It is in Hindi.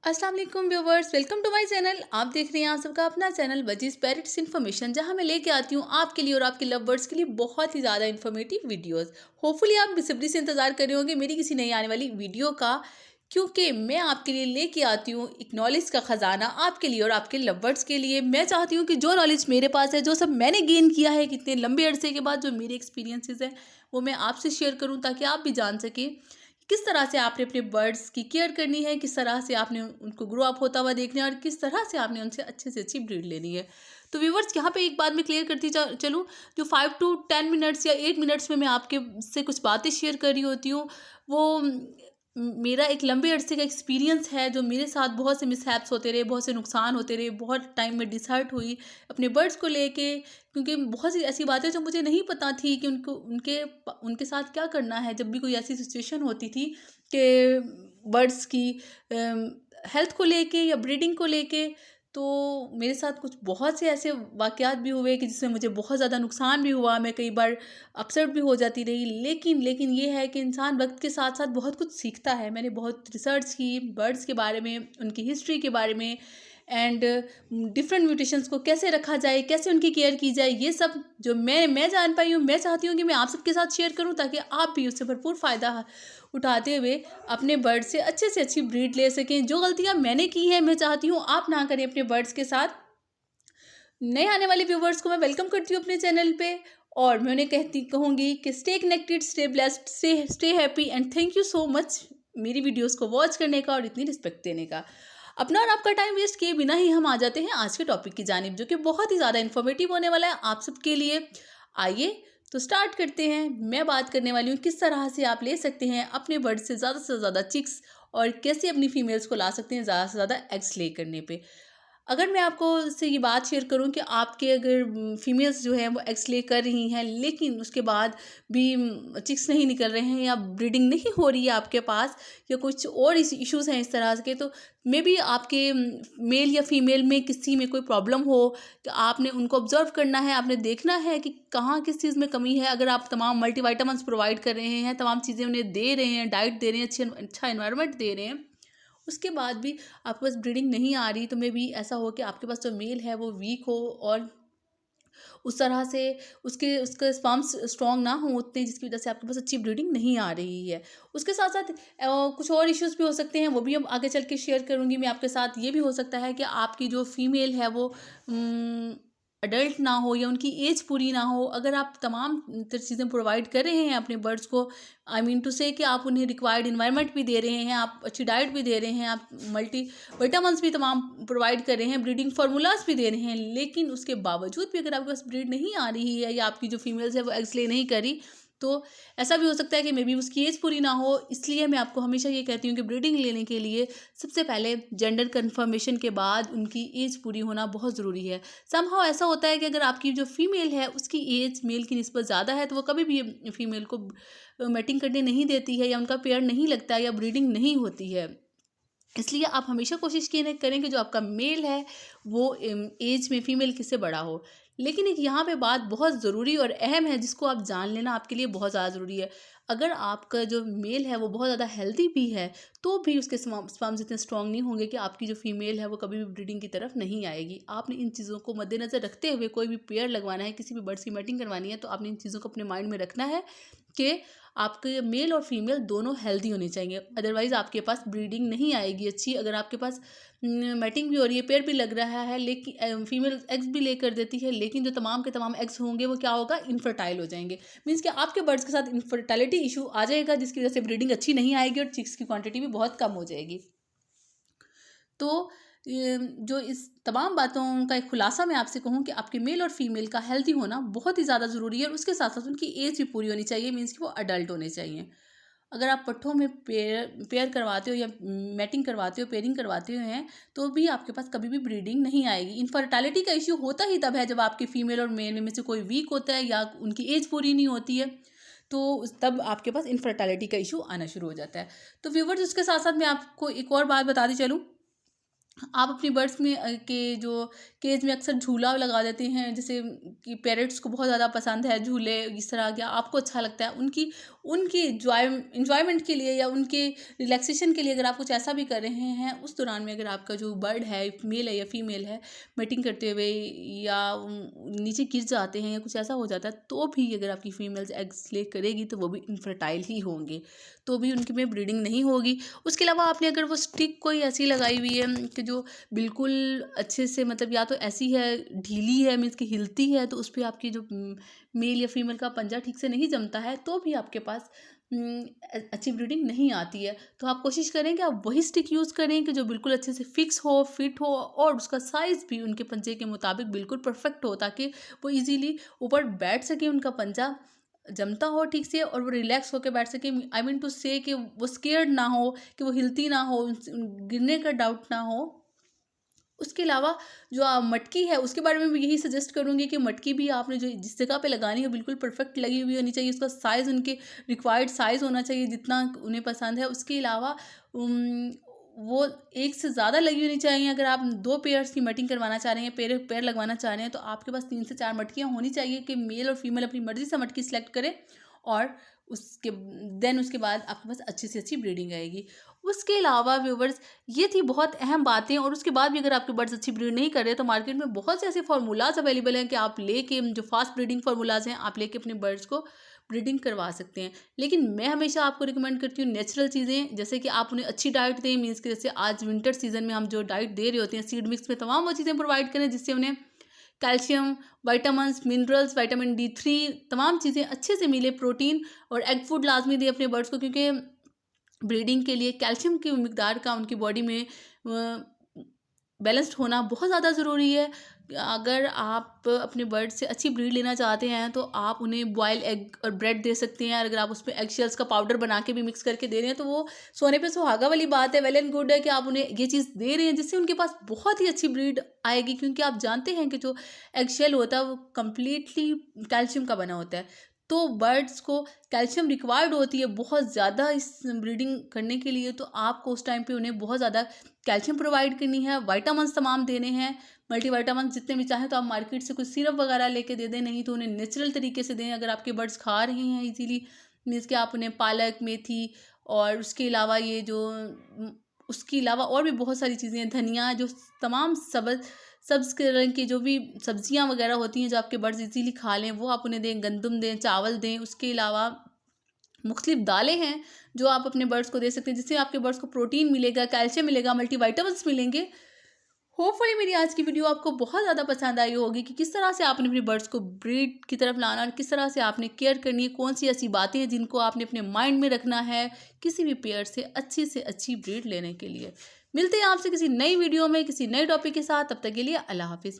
अस्सलाम वालेकुम viewers, welcome to my channel. आप देख रहे हैं आप सबका अपना चैनल वजीज़ पेरेंट्स इन्फॉर्मेशन, जहां मैं लेके आती हूं आपके लिए और आपके लवर्स के लिए बहुत ही ज़्यादा इन्फॉर्मेटिव वीडियोस। होपफुली आप बेसब्री से इंतज़ार कर रहे होंगे मेरी किसी नई आने वाली वीडियो का, क्योंकि मैं आपके लिए लेके आती हूँ एक नॉलेज का ख़जाना आपके लिए और आपके लवर्स के लिए। मैं चाहती हूँ कि जो नॉलेज मेरे पास है, जो सब मैंने गेन किया है कितने लंबे अरसे के बाद, जो मेरे एक्सपीरियंसेस हैं वो मैं आपसे शेयर करूँ, ताकि आप भी जान सकें किस तरह से आपने अपने बर्ड्स की केयर करनी है, किस तरह से आपने उनको ग्रो अप होता हुआ देखना है और किस तरह से आपने उनसे अच्छे से अच्छी ब्रीड लेनी है। तो व्यूवर्स, यहाँ पे एक बात मैं क्लियर करती चलूँ, जो 5 टू 10 मिनट्स या 8 मिनट्स में मैं आपके से कुछ बातें शेयर कर रही होती हूँ, वो मेरा एक लंबे अरसे का एक्सपीरियंस है। जो मेरे साथ बहुत से मिसहैप्स होते रहे, बहुत से नुकसान होते रहे, बहुत टाइम में डिसहर्ट हुई अपने बर्ड्स को लेके, क्योंकि बहुत सी ऐसी बातें जो मुझे नहीं पता थी कि उनको उनके उनके साथ क्या करना है जब भी कोई ऐसी सिचुएशन होती थी कि बर्ड्स की हेल्थ को लेके या ब्रीडिंग को लेके। तो मेरे साथ कुछ बहुत से ऐसे वाक़यात भी हुए कि जिसमें मुझे बहुत ज़्यादा नुकसान भी हुआ, मैं कई बार अपसेट भी हो जाती रही। लेकिन ये है कि इंसान वक्त के साथ साथ बहुत कुछ सीखता है। मैंने बहुत रिसर्च की बर्ड्स के बारे में, उनकी हिस्ट्री के बारे में, एंड डिफरेंट म्यूटेशंस को कैसे रखा जाए, कैसे उनकी केयर की जाए, ये सब जो मैं जान पाई हूँ, मैं चाहती हूँ कि मैं आप सबके साथ शेयर करूँ, ताकि आप भी उससे भरपूर फ़ायदा उठाते हुए अपने बर्ड से अच्छी ब्रीड ले सकें। जो गलतियाँ मैंने की हैं, मैं चाहती हूँ आप ना करें अपने बर्ड्स के साथ। नए आने वाले व्यूवर्स को मैं वेलकम करती हूँ अपने चैनल पे, और मैं उन्हें कहूँगी कि stay connected, stay blessed, stay happy, and thank you so much मेरी वीडियोस को वॉच करने का और इतनी रिस्पेक्ट देने का। अपना और आपका टाइम वेस्ट किए बिना ही हम आ जाते हैं आज के टॉपिक की जानिब, जो कि बहुत ही ज़्यादा इन्फॉर्मेटिव होने वाला है आप सबके लिए। आइए तो स्टार्ट करते हैं। मैं बात करने वाली हूँ किस तरह से आप ले सकते हैं अपने बर्ड से ज़्यादा चिक्स, और कैसे अपनी फीमेल्स को ला सकते हैं ज़्यादा से ज़्यादा एग्स ले करने पे। अगर मैं आपको से ये बात शेयर करूं कि आपके अगर फीमेल्स जो हैं वो एग्स ले कर रही हैं, लेकिन उसके बाद भी चिक्स नहीं निकल रहे हैं या ब्रीडिंग नहीं हो रही है आपके पास, या कुछ और इश्यूज हैं इस तरह के, तो मे बी आपके मेल या फीमेल में किसी में कोई प्रॉब्लम हो, कि आपने उनको ऑब्जर्व करना है, आपने देखना है कि कहाँ किस चीज़ में कमी है। अगर आप तमाम मल्टीवाइटामिन्स प्रोवाइड कर रहे हैं, तमाम चीज़ें उन्हें दे रहे हैं, डाइट दे रहे हैं, अच्छा इन्वायरमेंट दे रहे हैं, उसके बाद भी आपके पास ब्रीडिंग नहीं आ रही, तो मे बी ऐसा हो कि आपके पास जो मेल है वो वीक हो, और उस तरह से उसके उसके स्पर्म्स स्ट्रॉन्ग ना हो उतने, जिसकी वजह से आपके पास अच्छी ब्रीडिंग नहीं आ रही है। उसके साथ साथ कुछ और इश्यूज़ भी हो सकते हैं, वो भी हम आगे चल के शेयर करूँगी मैं आपके साथ। ये भी हो सकता है कि आपकी जो फीमेल है वो अडल्ट ना हो, या उनकी एज पूरी ना हो। अगर आप तमाम चीज़ें प्रोवाइड कर रहे हैं अपने बर्ड्स को, आई मीन टू से कि आप उन्हें रिक्वायर्ड इन्वायरमेंट भी दे रहे हैं, आप अच्छी डाइट भी दे रहे हैं, आप मल्टी विटामिन्स भी तमाम प्रोवाइड कर रहे हैं, ब्रीडिंग फार्मूलाज भी दे रहे हैं, लेकिन उसके बावजूद भी अगर आपके पास ब्रीड नहीं आ रही है, या आपकी जो फीमेल्स है वो एग्स ले नहीं करी, तो ऐसा भी हो सकता है कि मे बी उसकी एज पूरी ना हो। इसलिए मैं आपको हमेशा ये कहती हूँ कि ब्रीडिंग लेने के लिए सबसे पहले जेंडर कन्फर्मेशन के बाद उनकी एज पूरी होना बहुत ज़रूरी है। समहाउ ऐसा होता है कि अगर आपकी जो फीमेल है उसकी एज मेल की निस्बत ज़्यादा है, तो वो कभी भी फीमेल को मैटिंग करने नहीं देती है, या उनका पेयर नहीं लगता है, या ब्रीडिंग नहीं होती है। इसलिए आप हमेशा कोशिश करें कि जो आपका मेल है वो एज में फीमेल किससे बड़ा हो। लेकिन एक यहाँ पे बात बहुत ज़रूरी और अहम है, जिसको आप जान लेना आपके लिए बहुत ज़्यादा ज़रूरी है। अगर आपका जो मेल है वो बहुत ज़्यादा हेल्दी भी है, तो भी उसके स्पर्म्स इतने स्ट्रांग नहीं होंगे कि आपकी जो फीमेल है वो कभी भी ब्रीडिंग की तरफ नहीं आएगी। आपने इन चीज़ों को मद्देनज़र रखते हुए कोई भी पेयर लगवाना है, किसी भी बर्ड्स की मैटिंग करवानी है, तो आपने इन चीज़ों को अपने माइंड में रखना है कि आपके मेल और फीमेल दोनों हेल्दी होने चाहिए। अदरवाइज़ आपके पास ब्रीडिंग नहीं आएगी अच्छी। अगर आपके पास मैटिंग भी हो रही है, पेयर भी लग रहा है, लेकिन फीमेल एग्स भी ले कर देती है, लेकिन जो तमाम के तमाम एग्स होंगे वो क्या होगा, इनफर्टाइल हो जाएंगे। मीन्स कि आपके बर्ड्स के साथ इनफर्टाइलिटी इशू आ जाएगा, जिसकी वजह से ब्रीडिंग अच्छी नहीं आएगी और चिक्स की क्वांटिटी भी बहुत कम हो जाएगी। तो जो इस तमाम बातों का एक खुलासा मैं आपसे कहूँ कि आपके मेल और फीमेल का हेल्दी होना बहुत ही ज़्यादा ज़रूरी है, और उसके साथ साथ उनकी एज भी पूरी होनी चाहिए, मीन्स कि वो अडल्ट होने चाहिए। अगर आप पट्ठों में पेयर करवाते हो या मैटिंग करवाते हो, पेयरिंग करवाते हो हैं, तो भी आपके पास कभी भी ब्रीडिंग नहीं आएगी। इनफर्टालिटी का इश्यू होता ही तब है जब आपके फीमेल और मेल में से कोई वीक होता है, या उनकी एज पूरी नहीं होती है, तो तब आपके पास इनफर्टालिटी का इशू आना शुरू हो जाता है। तो व्यूवर्स, उसके साथ साथ मैं आपको एक और बात बताती चलूँ आप अपनी बर्ड्स में के जो केज में अक्सर झूला लगा देते हैं, जैसे कि पेरेंट्स को बहुत ज़्यादा पसंद है झूले, इस तरह के आपको अच्छा लगता है, उनकी उनकी इंजॉयमेंट के लिए या उनके रिलैक्सेशन के लिए अगर आप कुछ ऐसा भी कर रहे हैं, उस दौरान में अगर आपका जो बर्ड है, मेल है या फीमेल है, मीटिंग करते हुए या नीचे गिर जाते हैं या कुछ ऐसा हो जाता है, तो भी अगर आपकी फीमेल्स एग्स ले करेगी तो वो भी इनफर्टाइल ही होंगे, तो भी उनकी में ब्रीडिंग नहीं होगी। उसके अलावा आपने अगर वो स्टिक कोई ऐसी लगाई हुई है कि जो बिल्कुल अच्छे से, मतलब या तो ऐसी है ढीली है, मीन्स कि हिलती है, तो उस पर आपकी जो मेल या फीमेल का पंजा ठीक से नहीं जमता है, तो भी आपके पास अच्छी ब्रीडिंग नहीं आती है। तो आप कोशिश करें कि आप वही स्टिक यूज़ करें कि जो बिल्कुल अच्छे से फिक्स हो, फिट हो, और उसका साइज़ भी उनके पंजे के मुताबिक बिल्कुल परफेक्ट हो, ताकि वो इजीली ऊपर बैठ सके, उनका पंजा जमता हो ठीक से, और वो रिलैक्स होकर बैठ सके। आई मीन टू से कि वो स्केर्ड ना हो, कि वो हिलती ना हो, गिरने का डाउट ना हो। उसके अलावा जो मटकी है, उसके बारे में भी यही सजेस्ट करूँगी कि मटकी भी आपने जो जिस जगह पे लगानी है बिल्कुल परफेक्ट लगी हुई होनी चाहिए। उसका साइज़ उनके रिक्वायर्ड साइज़ होना चाहिए जितना उन्हें पसंद है। उसके अलावा वो एक से ज़्यादा लगी होनी चाहिए। अगर आप 2 पेयर्स की मटिंग करवाना चाह रहे हैं, पेयर लगवाना चाह रहे हैं, तो आपके पास 3 से 4 मटकियाँ होनी चाहिए कि मेल और फीमेल अपनी मर्ज़ी से मटकी सेलेक्ट करें, और उसके बाद आपके पास अच्छी से अच्छी ब्रीडिंग आएगी। उसके अलावा व्यूवर्स, ये थी बहुत अहम बातें। और उसके बाद भी अगर आपके बर्ड्स अच्छी ब्रीड नहीं कर रहे, तो मार्केट में बहुत से ऐसे फार्मूलाज अवेलेबल हैं कि आप लेके, जो फास्ट ब्रीडिंग फार्मूलाज हैं, आप लेके अपने बर्ड्स को ब्रीडिंग करवा सकते हैं। लेकिन मैं हमेशा आपको रिकमेंड करती हूँ नेचुरल चीज़ें, जैसे कि आप उन्हें अच्छी डाइट दें। मीन्स कि जैसे आज विंटर सीजन में हम जो डाइट दे रहे होते हैं, सीड मिक्स में तमाम वो चीज़ें प्रोवाइड करें जिससे उन्हें calcium, vitamins, minerals, vitamin D3 तमाम चीज़ें अच्छे से मिले, प्रोटीन, और एग फूड लाजमी दें अपने बर्ड्स को, क्योंकि ब्रीडिंग के लिए कैल्शियम की मिकदार का उनकी बॉडी में बैलेंस्ड होना बहुत ज़्यादा ज़रूरी है। अगर आप अपने बर्ड से अच्छी ब्रीड लेना चाहते हैं, तो आप उन्हें बॉयल एग और ब्रेड दे सकते हैं। अगर आप उसमें एग शेल्स का पाउडर बना के भी मिक्स करके दे रहे हैं, तो वो सोने पे सुहागा वाली बात है। वेल एंड गुड है कि आप उन्हें ये चीज़ दे रहे हैं, जिससे उनके पास बहुत ही अच्छी ब्रीड आएगी। क्योंकि आप जानते हैं कि जो एग शेल होता है वो कम्प्लीटली कैल्शियम का बना होता है, तो बर्ड्स को कैल्शियम रिक्वायर्ड होती है बहुत ज़्यादा इस ब्रीडिंग करने के लिए। तो आपको उस टाइम पे उन्हें बहुत ज़्यादा कैल्शियम प्रोवाइड करनी है, विटामिन्स तमाम देने हैं, मल्टीविटामिन जितने भी चाहें। तो आप मार्केट से कुछ सिरप वगैरह लेके दे दें, नहीं तो उन्हें नेचुरल तरीके से दें। अगर आपके बर्ड्स खा रहे हैं इजीली, मीन्स कि आप उन्हें पालक, मेथी, और उसके अलावा ये जो उसके अलावा और भी बहुत सारी चीज़ें हैं, धनिया, जो तमाम सब्ज़ के रंग की जो भी सब्जियां वगैरह होती हैं जो आपके बर्ड्स इजीली खा लें, वो आप उन्हें दें। गंदम दें, चावल दें। उसके अलावा मुख्तलिफ दालें हैं जो आप अपने बर्ड्स को दे सकते हैं, जिससे आपके बर्ड्स को प्रोटीन मिलेगा, कैल्शियम मिलेगा, मल्टीविटामिन्स मिलेंगे। होपफुली मेरी आज की वीडियो आपको बहुत ज़्यादा पसंद आई होगी कि किस तरह से आपने अपने बर्ड्स को ब्रीड की तरफ लाना और किस तरह से आपने केयर करनी है, कौन सी ऐसी बातें हैं जिनको आपने अपने माइंड में रखना है किसी भी पेयर से अच्छी ब्रीड लेने के लिए। मिलते हैं आपसे किसी नई वीडियो में किसी नए टॉपिक के साथ। तब तक के लिए अल्लाह हाफिज़।